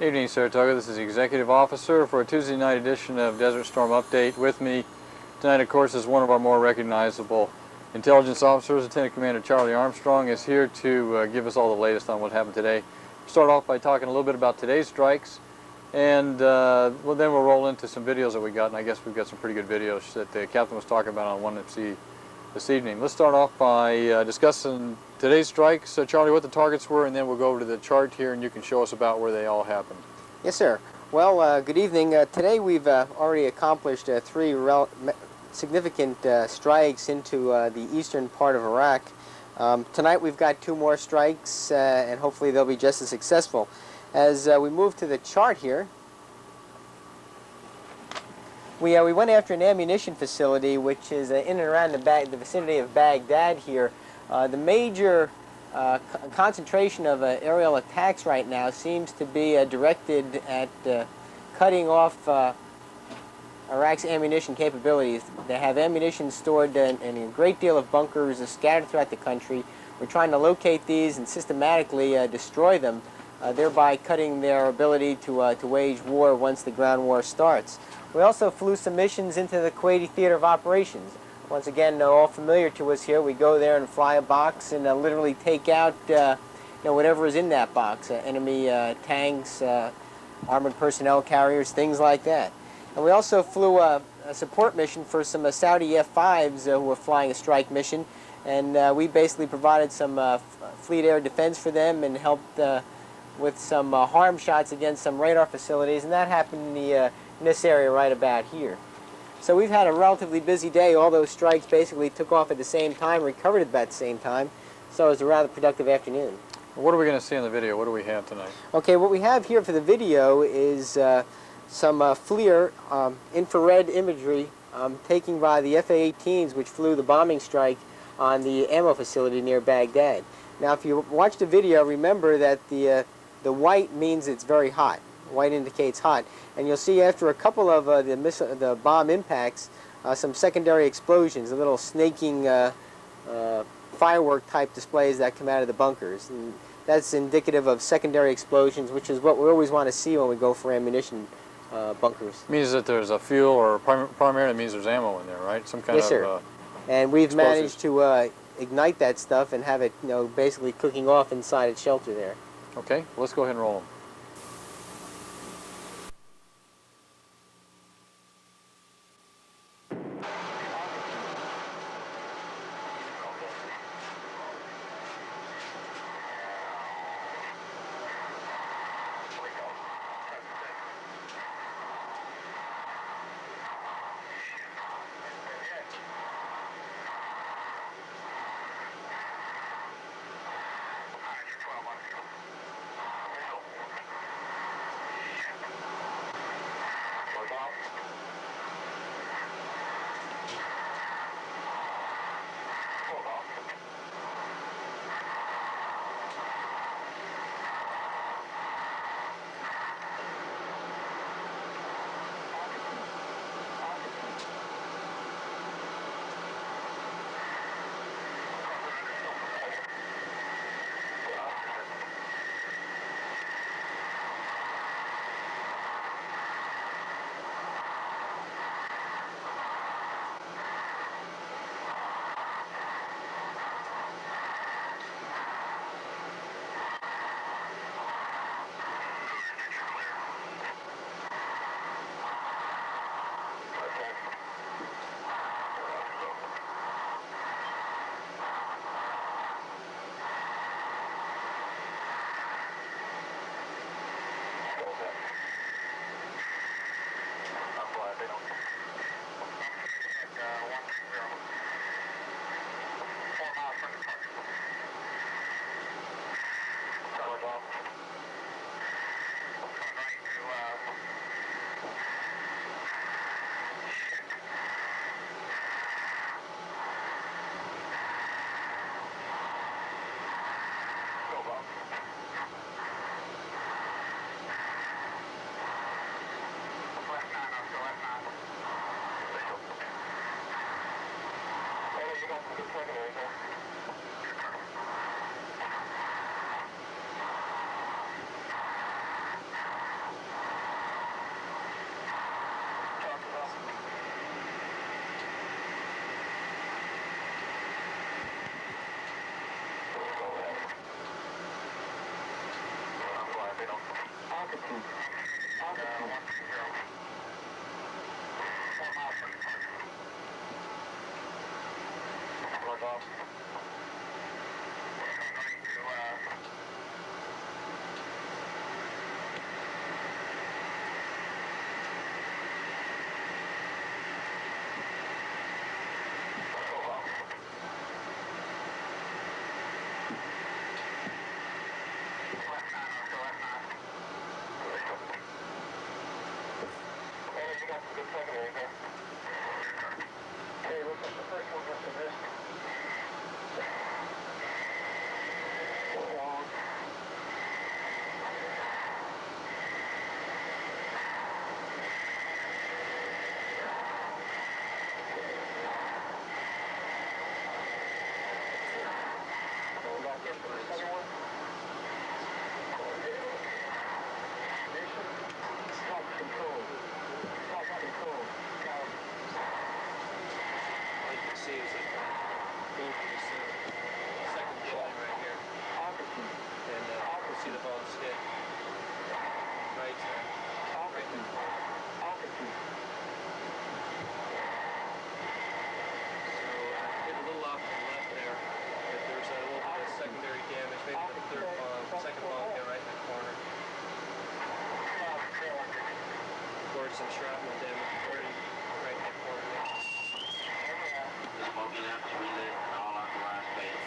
Evening, Saratoga. This is the Executive Officer for a Tuesday night edition of Desert Storm Update. With me tonight, of course, is one of our more recognizable intelligence officers. Lieutenant Commander Charlie Armstrong is here to give us all the latest on what happened today. We'll start off by talking a little bit about today's strikes, and then we'll roll into some videos that we got, and I guess we've got some pretty good videos that the captain was talking about on 1MC this evening. Let's start off by discussing today's strikes. Charlie, what the targets were, and then we'll go over to the chart here and you can show us about where they all happened. Yes, sir. Well, good evening. Today we've already accomplished three significant strikes into the eastern part of Iraq. Tonight we've got two more strikes, and hopefully they'll be just as successful. As we move to the chart here, we went after an ammunition facility which is in and around the vicinity of Baghdad here. The major concentration of aerial attacks right now seems to be directed at cutting off Iraq's ammunition capabilities. They have ammunition stored in a great deal of bunkers scattered throughout the country. We're trying to locate these and systematically destroy them, thereby cutting their ability to wage war once the ground war starts. We also flew some missions into the Kuwaiti theater of operations. Once again, all familiar to us here. We go there and fly a box and literally take out whatever is in that box, enemy tanks, armored personnel carriers, things like that. And we also flew a support mission for some Saudi F-5s who were flying a strike mission, and we basically provided some fleet air defense for them and helped with some harm shots against some radar facilities, and that happened in this area right about here. So we've had a relatively busy day. All those strikes basically took off at the same time, recovered at about the same time, so it was a rather productive afternoon. What are we going to see in the video? What do we have tonight? Okay, what we have here for the video is some FLIR infrared imagery taken by the F-A-18s which flew the bombing strike on the ammo facility near Baghdad. Now, if you watch the video, remember that the white means it's very hot. White indicates hot, and you'll see after a couple of the bomb impacts, some secondary explosions, the little snaking firework type displays that come out of the bunkers. And that's indicative of secondary explosions, which is what we always want to see when we go for ammunition bunkers. It means that there's a fuel, or primarily means there's ammo in there, right? Some kind yes, sir. And we've explosives. managed to ignite that stuff and have it, basically cooking off inside its shelter there. Okay, let's go ahead and roll them. Some shrapnel damage right in that corner there. Smoking out, relit, all out the last page.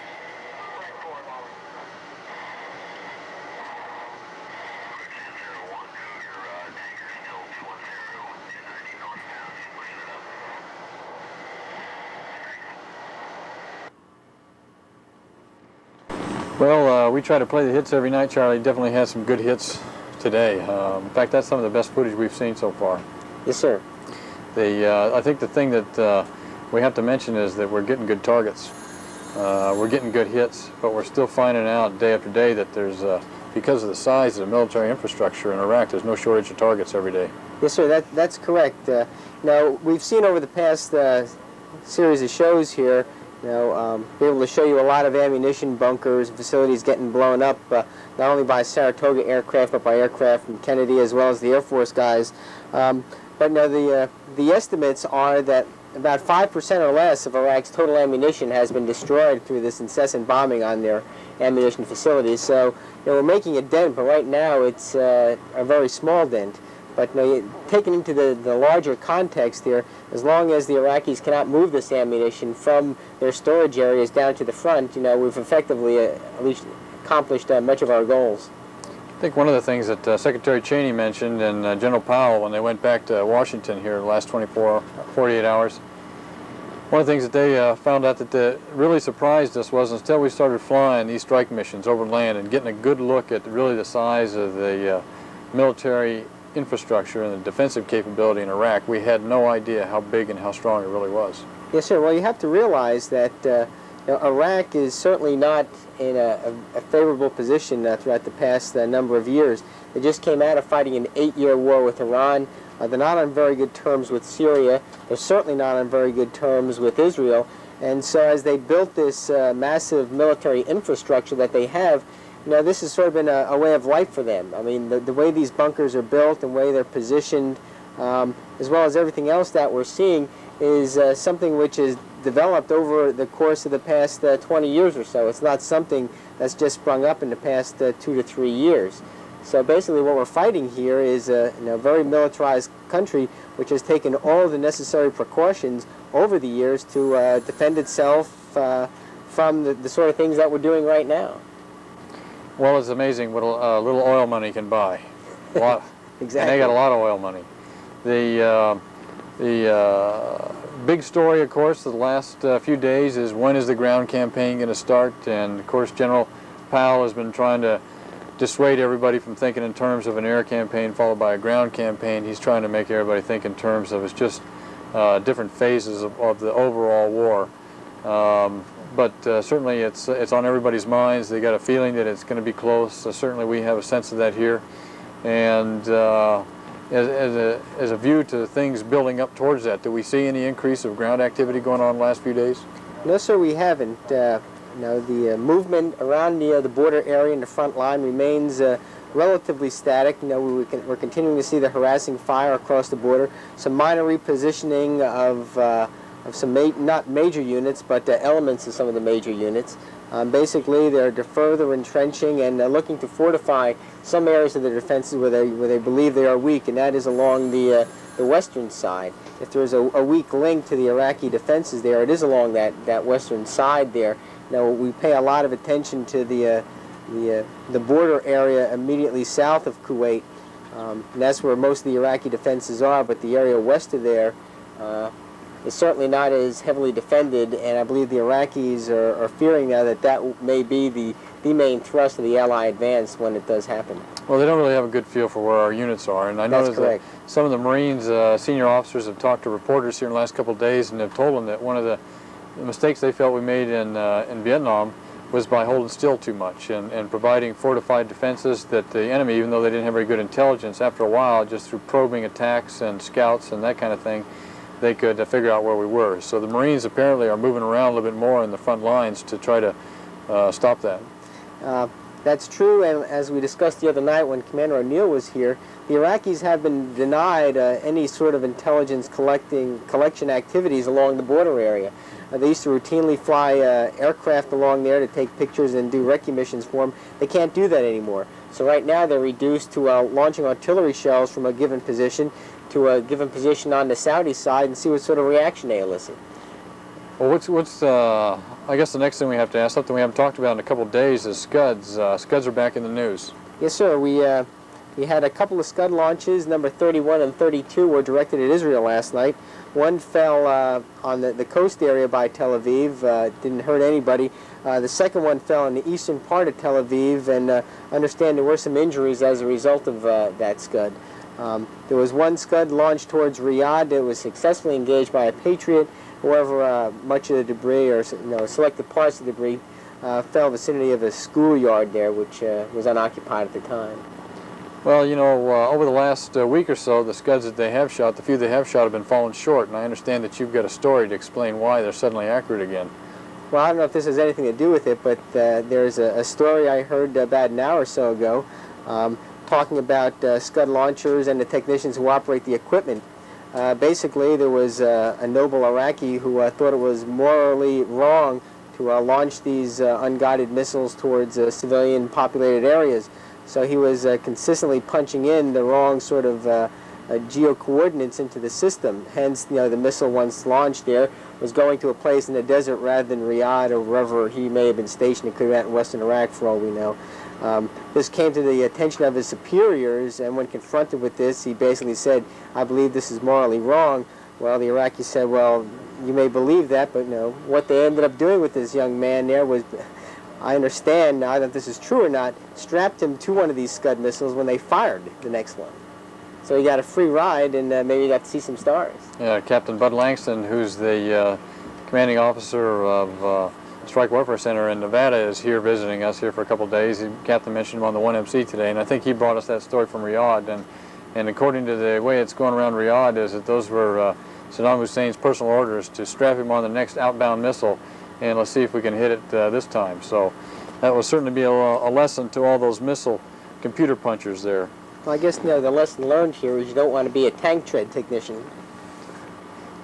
Well, we try to play the hits every night. Charlie definitely has some good hits today. In fact, that's some of the best footage we've seen so far. Yes, sir. I think the thing that we have to mention is that we're getting good targets. We're getting good hits, but we're still finding out day after day that there's, because of the size of the military infrastructure in Iraq, there's no shortage of targets every day. Yes, sir. That's correct. Now, we've seen over the past series of shows here, be able to show you a lot of ammunition bunkers, facilities getting blown up, not only by Saratoga aircraft, but by aircraft from Kennedy as well as the Air Force guys. But now the estimates are that about 5% or less of Iraq's total ammunition has been destroyed through this incessant bombing on their ammunition facilities. So we're making a dent, but right now it's a very small dent. But taken into the larger context here, as long as the Iraqis cannot move this ammunition from their storage areas down to the front, we've effectively at least accomplished much of our goals. I think one of the things that Secretary Cheney mentioned and General Powell, when they went back to Washington here the last 48 hours, one of the things that they found out that really surprised us was until we started flying these strike missions over land and getting a good look at really the size of the military infrastructure and the defensive capability in Iraq, we had no idea how big and how strong it really was. Yes, sir. Well, you have to realize that Iraq is certainly not in a favorable position throughout the past number of years. They just came out of fighting an 8-year war with Iran. They're not on very good terms with Syria. They're certainly not on very good terms with Israel. And so as they built this massive military infrastructure that they have, this has sort of been a way of life for them. I mean, the way these bunkers are built and the way they're positioned, as well as everything else that we're seeing, is something which is developed over the course of the past 20 years or so. It's not something that's just sprung up in the past 2 to 3 years. So basically what we're fighting here is a very militarized country which has taken all the necessary precautions over the years to defend itself from the sort of things that we're doing right now. Well, it's amazing what a little oil money can buy. A lot. Exactly. And they got a lot of oil money. The big story, of course, the last few days is when is the ground campaign going to start? And, of course, General Powell has been trying to dissuade everybody from thinking in terms of an air campaign followed by a ground campaign. He's trying to make everybody think in terms of it's just different phases of the overall war. But certainly it's on everybody's minds. They got a feeling that it's going to be close. Certainly we have a sense of that here. And as a view to things building up towards that, do we see any increase of ground activity going on the last few days? No, sir, we haven't. The movement around the border area and the front line remains relatively static. We're continuing to see the harassing fire across the border. Some minor repositioning of some not major units, but elements of some of the major units. Basically, they're further entrenching and looking to fortify some areas of the defenses where they believe they are weak, and that is along the western side. If there's a weak link to the Iraqi defenses there, it is along that western side there. Now, we pay a lot of attention to the border area immediately south of Kuwait, and that's where most of the Iraqi defenses are, but the area west of there is certainly not as heavily defended, and I believe the Iraqis are fearing now that may be the main thrust of the Ally advance when it does happen. Well, they don't really have a good feel for where our units are, and I noticed that some of the Marines, senior officers, have talked to reporters here in the last couple of days and have told them that one of the mistakes they felt we made in Vietnam was by holding still too much and providing fortified defenses that the enemy, even though they didn't have very good intelligence, after a while, just through probing attacks and scouts and that kind of thing, they could figure out where we were. So the Marines apparently are moving around a little bit more in the front lines to try to stop that. That's true, and as we discussed the other night when Commander O'Neill was here, the Iraqis have been denied any sort of intelligence collection activities along the border area. They used to routinely fly aircraft along there to take pictures and do recce missions for them. They can't do that anymore. So right now they're reduced to launching artillery shells from a given position to a given position on the Saudi side and see what sort of reaction they elicit. Well, what's I guess the next thing we have to ask, something we haven't talked about in a couple of days, is Scuds. Scuds are back in the news. Yes, sir. We had a couple of Scud launches. Number 31 and 32 were directed at Israel last night. One fell on the coast area by Tel Aviv. Didn't hurt anybody. The second one fell in the eastern part of Tel Aviv, and understand there were some injuries as a result of that Scud. There was one Scud launched towards Riyadh that was successfully engaged by a Patriot. However, much of the debris, or selected parts of the debris, fell in the vicinity of a schoolyard there, which was unoccupied at the time. Well, over the last week or so, the Scuds that they have shot, the few they have shot, have been falling short, and I understand that you've got a story to explain why they're suddenly accurate again. Well, I don't know if this has anything to do with it, but there's a story I heard about an hour or so ago talking about Scud launchers and the technicians who operate the equipment. Basically, there was a noble Iraqi who thought it was morally wrong to launch these unguided missiles towards civilian populated areas. So he was consistently punching in the wrong sort of geo-coordinates into the system. Hence, the missile, once launched there, was going to a place in the desert rather than Riyadh or wherever he may have been stationed. It could have been in western Iraq, for all we know. This came to the attention of his superiors, and when confronted with this, he basically said, "I believe this is morally wrong." Well, the Iraqis said, "Well, you may believe that, but what they ended up doing with this young man there was, I understand now that this is true or not, strapped him to one of these Scud missiles when they fired the next one. So he got a free ride, and maybe he got to see some stars." Yeah, Captain Bud Langston, who's the commanding officer of Strike Warfare Center in Nevada, is here visiting us here for a couple of days. Captain mentioned him on the 1MC today, and I think he brought us that story from Riyadh. And according to the way it's going around Riyadh, is that those were Saddam Hussein's personal orders to strap him on the next outbound missile, and let's see if we can hit it this time. So that will certainly be a lesson to all those missile computer punchers there. Well, I guess the lesson learned here is you don't want to be a tank tread technician.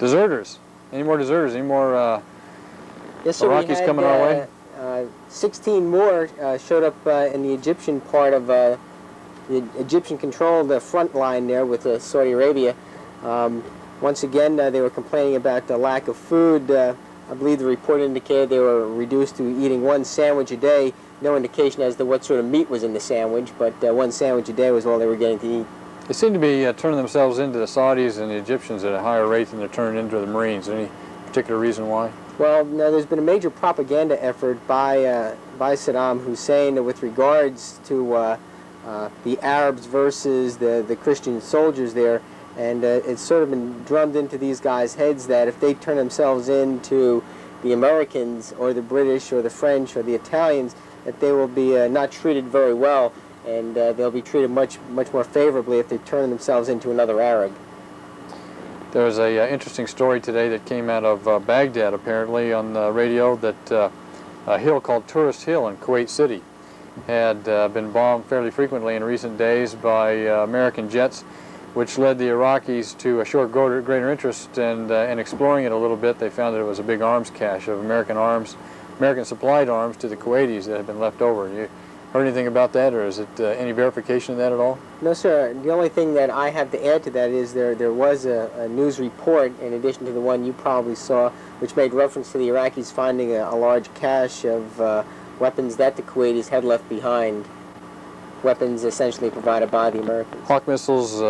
Deserters. Any more deserters? Any more yes, sir, Iraqis coming our way? 16 more showed up in the Egyptian part of the Egyptian-controlled front line there with Saudi Arabia. Once again, they were complaining about the lack of food. I believe the report indicated they were reduced to eating one sandwich a day. No indication as to what sort of meat was in the sandwich, but one sandwich a day was all they were getting to eat. They seem to be turning themselves into the Saudis and the Egyptians at a higher rate than they're turning into the Marines. Any particular reason why? Well, no, there's been a major propaganda effort by Saddam Hussein with regards to the Arabs versus the Christian soldiers there, and it's sort of been drummed into these guys' heads that if they turn themselves into the Americans or the British or the French or the Italians, that they will be not treated very well, and they'll be treated much more favorably if they turn themselves into another Arab. There was an interesting story today that came out of Baghdad, apparently, on the radio, that a hill called Tourist Hill in Kuwait City had been bombed fairly frequently in recent days by American jets, which led the Iraqis to show greater interest, and in exploring it a little bit, they found that it was a big arms cache of American supplied arms to the Kuwaitis that had been left over. You heard anything about that, or is it any verification of that at all? No, sir. The only thing that I have to add to that is there was a news report, in addition to the one you probably saw, which made reference to the Iraqis finding a large cache of weapons that the Kuwaitis had left behind, weapons essentially provided by the Americans. Hawk missiles,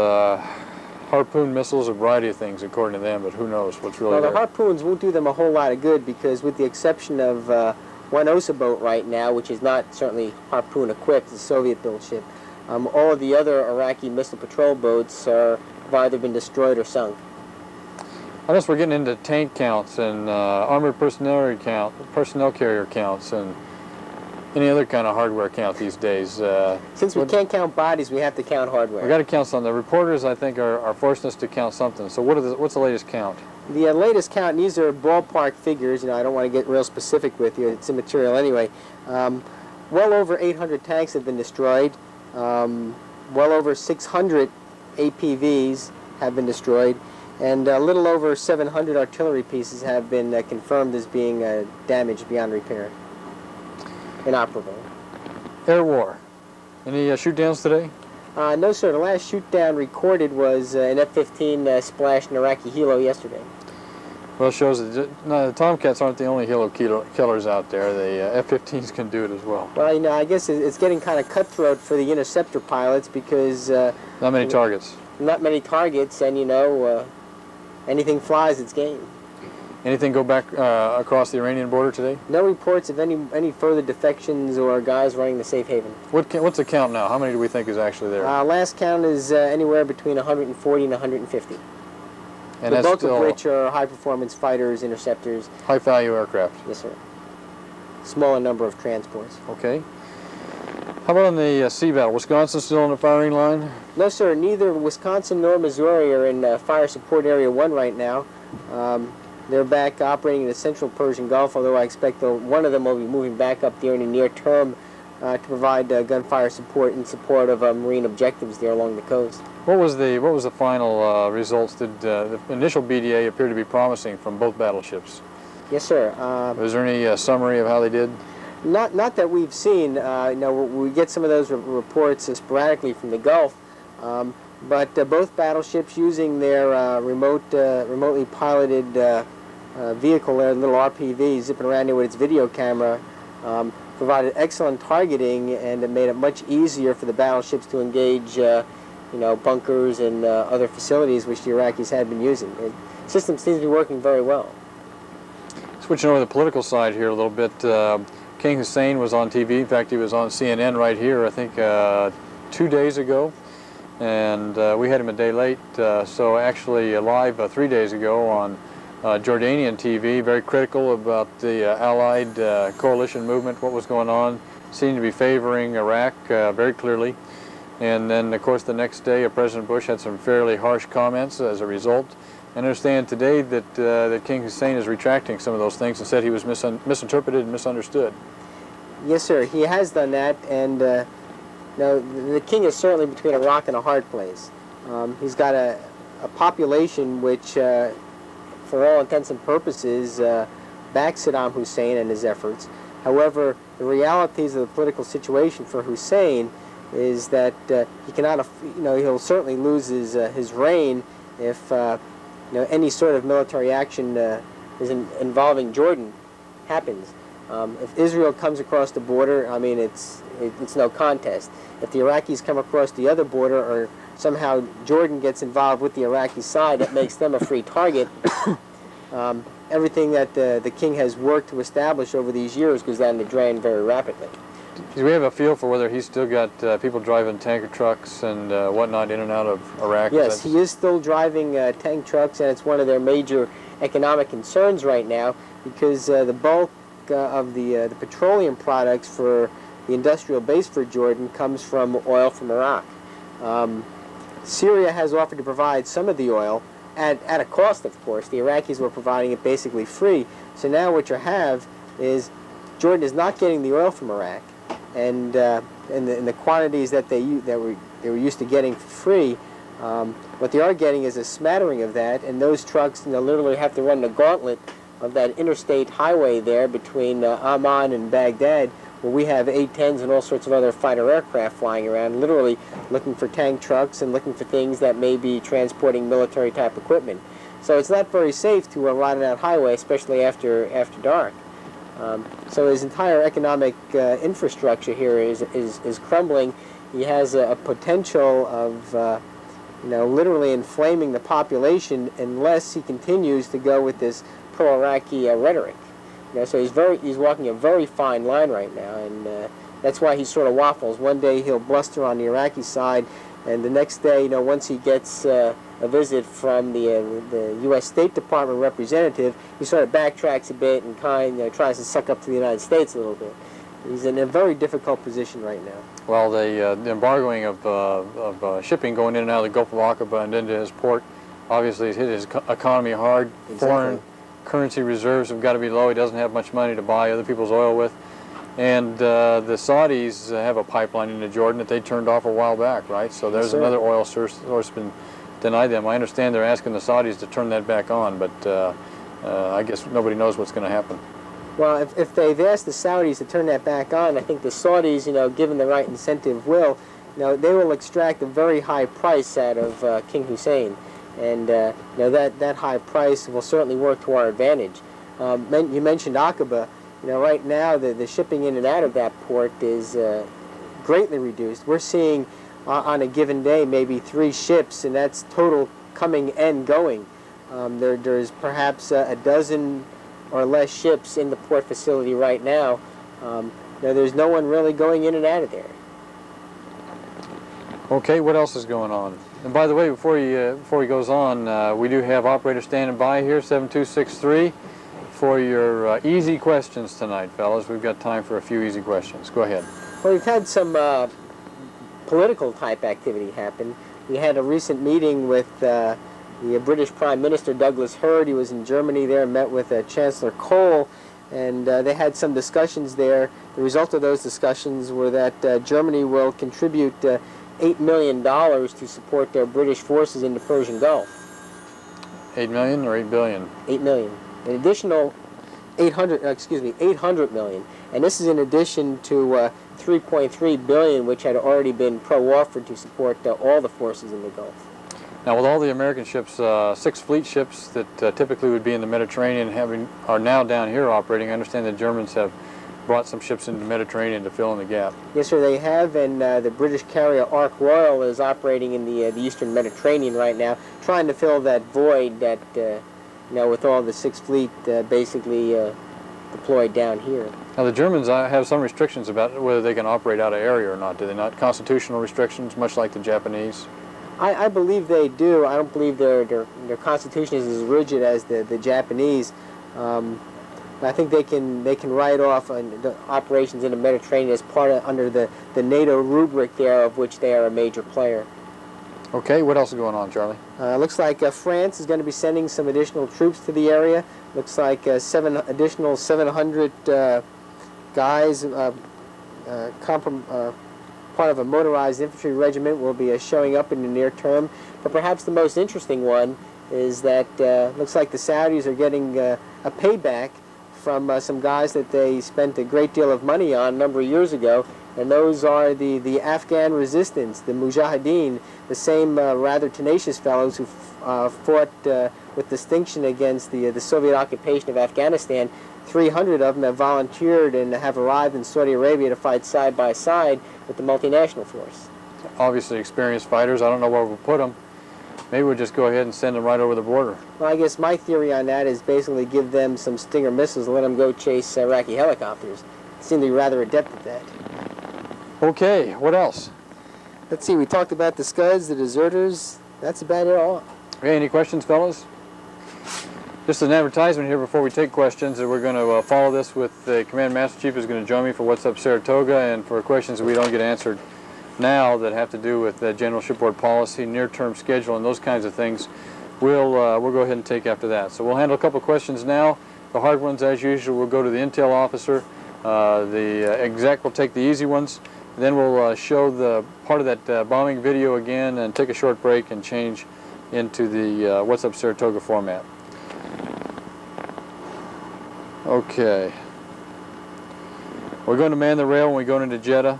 harpoon missiles, a variety of things according to them, but who knows what's really Well, there. the harpoons won't do them a whole lot of good because, with the exception of one OSA boat right now, which is not certainly harpoon equipped, it's a Soviet-built ship, all of the other Iraqi missile patrol boats have either been destroyed or sunk. I guess we're getting into tank counts and armored personnel carrier counts and any other kind of hardware count these days. Since we can't count bodies, we have to count hardware. We've got to count something. The reporters, I think, are forcing us to count something. So what's the latest count? The latest count, and these are ballpark figures, I don't want to get real specific with you, it's immaterial anyway. Well over 800 tanks have been destroyed. Well over 600 APVs have been destroyed, and a little over 700 artillery pieces have been confirmed as being damaged beyond repair. Inoperable. Air war. Any shoot-downs today? No, sir. The last shoot-down recorded was an F-15 splashed an Iraqi helo yesterday. Well, it shows that the Tomcats aren't the only helo killers out there. The F-15s can do it as well. Well, I guess it's getting kind of cutthroat for the interceptor pilots because... not many targets. Not many targets, and, anything flies, it's game. Anything go back across the Iranian border today? No reports of any further defections or guys running the safe haven. What's the count now? How many do we think is actually there? Last count is anywhere between 140 and 150. And the that's bulk still of which are high-performance fighters, interceptors. High-value aircraft. Yes, sir. Smaller number of transports. Okay. How about on the sea battle? Wisconsin still on the firing line? No, sir. Neither Wisconsin nor Missouri are in Fire Support Area 1 right now. They're back operating in the central Persian Gulf, although I expect one of them will be moving back up there in the near term to provide gunfire support in support of marine objectives there along the coast. What was the final results? Did the initial BDA appear to be promising from both battleships? Yes, sir. Was there any summary of how they did? Not that we've seen. We get some of those reports sporadically from the Gulf, but both battleships, using their remotely piloted vehicle, their little RPG, zipping around there with its video camera, provided excellent targeting, and it made it much easier for the battleships to engage, bunkers and other facilities which the Iraqis had been using. The system seems to be working very well. Switching over to the political side here a little bit, King Hussein was on TV. In fact, he was on CNN right here, I think, 2 days ago. And we had him a day late, so actually live 3 days ago on Jordanian TV, very critical about the Allied coalition movement, what was going on, seemed to be favoring Iraq very clearly. And then, of course, the next day, President Bush had some fairly harsh comments as a result. I understand today that, that King Hussein is retracting some of those things and said he was misinterpreted and misunderstood. Yes, sir, he has done that, and the king is certainly between a rock and a hard place. He's got a population which, for all intents and purposes, backs Saddam Hussein and his efforts. However, the realities of the political situation for Hussein is that he cannot, he'll certainly lose his reign if any sort of military action involving Jordan happens. If Israel comes across the border, I mean, it's no contest. If the Iraqis come across the other border, or somehow Jordan gets involved with the Iraqi side, that makes them a free target. Everything that the king has worked to establish over these years goes down the drain very rapidly. Do we have a feel for whether he's still got people driving tanker trucks and whatnot in and out of Iraq? Yes, he is still driving tank trucks, and it's one of their major economic concerns right now, because the bulk of the petroleum products for the industrial base for Jordan comes from oil from Iraq. Syria has offered to provide some of the oil at a cost, of course. The Iraqis were providing it basically free. So now what you have is Jordan is not getting the oil from Iraq. and the quantities that they were used to getting for free. What they are getting is a smattering of that, and those trucks, literally have to run the gauntlet of that interstate highway there between Amman and Baghdad, where we have A-10s and all sorts of other fighter aircraft flying around, literally looking for tank trucks and looking for things that may be transporting military-type equipment. So it's not very safe to ride on that highway, especially after dark. So his entire economic infrastructure here is crumbling. He has a potential of literally inflaming the population unless he continues to go with this pro-Iraqi rhetoric. So he's walking a very fine line right now, and that's why he sort of waffles. One day he'll bluster on the Iraqi side, and the next day, once he gets a visit from the U.S. State Department representative, he sort of backtracks a bit and tries to suck up to the United States a little bit. He's in a very difficult position right now. Well, the embargoing of shipping going in and out of the Gulf of Aqaba and into his port obviously has hit his economy hard. Exactly. Foreign currency reserves have got to be low. He doesn't have much money to buy other people's oil with. And the Saudis have a pipeline into Jordan that they turned off a while back, right? So there's another oil source been denied them. I understand they're asking the Saudis to turn that back on, but I guess nobody knows what's going to happen. Well, if they've asked the Saudis to turn that back on, I think the Saudis, given the right incentive, they will extract a very high price out of King Hussein, and that high price will certainly work to our advantage. You mentioned Aqaba. Right now the shipping in and out of that port is greatly reduced. We're seeing on a given day maybe 3 ships, and that's total coming and going. There's perhaps a dozen or less ships in the port facility right now. There's no one really going in and out of there. Okay, what else is going on? And by the way, before he goes on, we do have operators standing by here, 7263, for your easy questions tonight, fellas. We've got time for a few easy questions. Go ahead. Well, we've had some political type activity happen. We had a recent meeting with the British Prime Minister Douglas Hurd. He was in Germany there and met with Chancellor Kohl, and they had some discussions there. The result of those discussions were that Germany will contribute $8 million to support their British forces in the Persian Gulf. 8 million or 8 billion? 8 million. An additional 800 million. And this is in addition to 3.3 billion, which had already been pro-offered to support all the forces in the Gulf. Now, with all the American ships, 6 fleet ships that typically would be in the Mediterranean are now down here operating. I understand the Germans have brought some ships into the Mediterranean to fill in the gap. Yes, sir, they have, and the British carrier Ark Royal is operating in the eastern Mediterranean right now, trying to fill that void that, with all the 6th Fleet basically deployed down here. Now, the Germans have some restrictions about whether they can operate out of area or not, do they not? Constitutional restrictions, much like the Japanese? I believe they do. I don't believe their constitution is as rigid as the Japanese. I think they can write off the operations in the Mediterranean as under the NATO rubric there, of which they are a major player. Okay, what else is going on, Charlie? Looks like France is going to be sending some additional troops to the area. Looks like 700 guys, part of a motorized infantry regiment, will be showing up in the near term. But perhaps the most interesting one is that looks like the Saudis are getting a payback from some guys that they spent a great deal of money on a number of years ago, and those are the Afghan resistance, the Mujahideen, the same rather tenacious fellows who fought with distinction against the Soviet occupation of Afghanistan. 300 of them have volunteered and have arrived in Saudi Arabia to fight side by side with the multinational force. Obviously experienced fighters. I don't know where we'll put them. Maybe we'll just go ahead and send them right over the border. Well, I guess my theory on that is basically give them some Stinger missiles and let them go chase Iraqi helicopters. They seem to be rather adept at that. Okay, what else? Let's see, we talked about the Scuds, the deserters. That's about it all. Okay, any questions, fellas? Just an advertisement here before we take questions, that we're going to follow this with the Command Master Chief is going to join me for What's Up Saratoga, and for questions that we don't get answered now that have to do with general shipboard policy, near-term schedule, and those kinds of things, we'll go ahead and take after that. So we'll handle a couple of questions now. The hard ones, as usual, will go to the intel officer. The exec will take the easy ones. Then we'll show the part of that bombing video again and take a short break and change into the What's Up Saratoga format. Okay. We're going to man the rail when we go into Jeddah.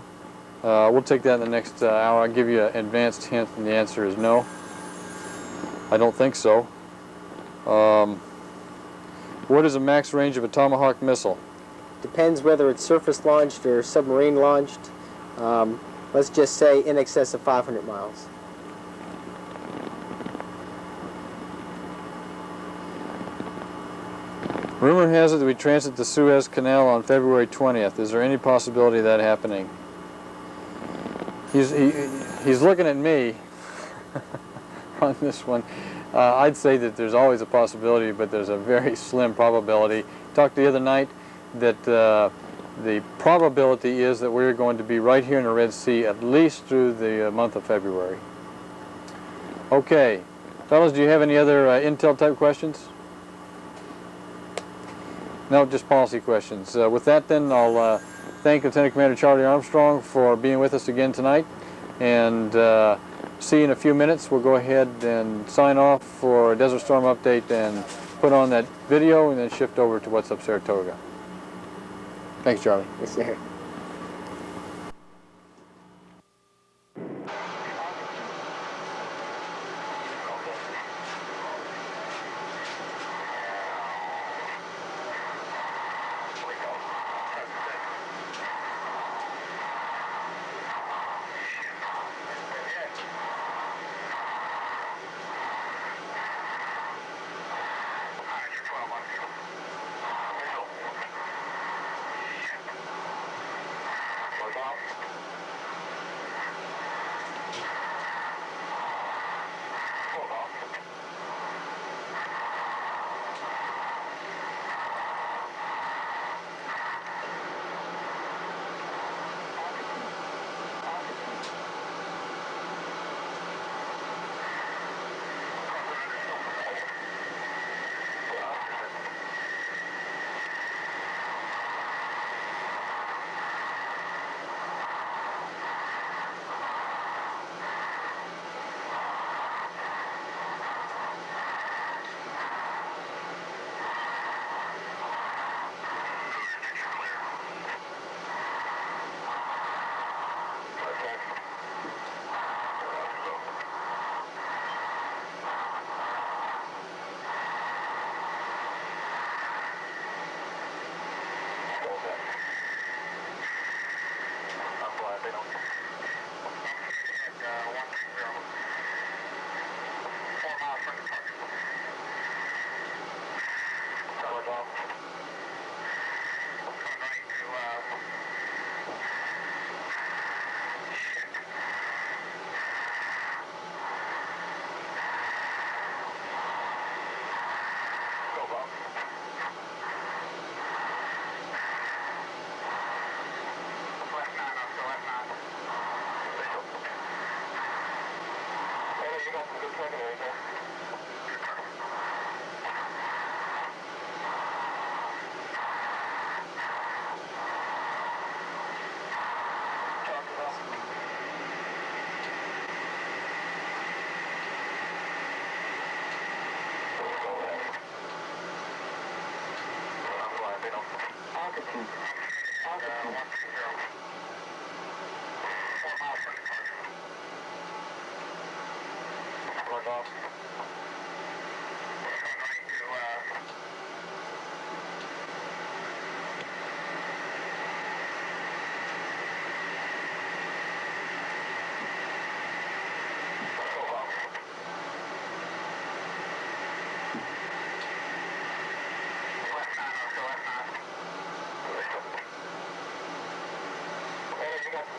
We'll take that in the next hour. I'll give you an advanced hint, and the answer is no. I don't think so. What is the max range of a Tomahawk missile? Depends whether it's surface launched or submarine launched. Let's just say in excess of 500 miles. Rumor has it that we transit the Suez Canal on February 20th. Is there any possibility of that happening? He's looking at me on this one. I'd say that there's always a possibility, but there's a very slim probability. Talked the other night that the probability is that we're going to be right here in the Red Sea at least through the month of February. Okay. Fellas, do you have any other intel type questions? No, just policy questions. With that then, I'll thank Lieutenant Commander Charlie Armstrong for being with us again tonight, and see you in a few minutes. We'll go ahead and sign off for Desert Storm Update and put on that video and then shift over to What's Up Saratoga. Thanks, Charlie. Yes, sir.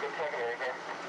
Good second,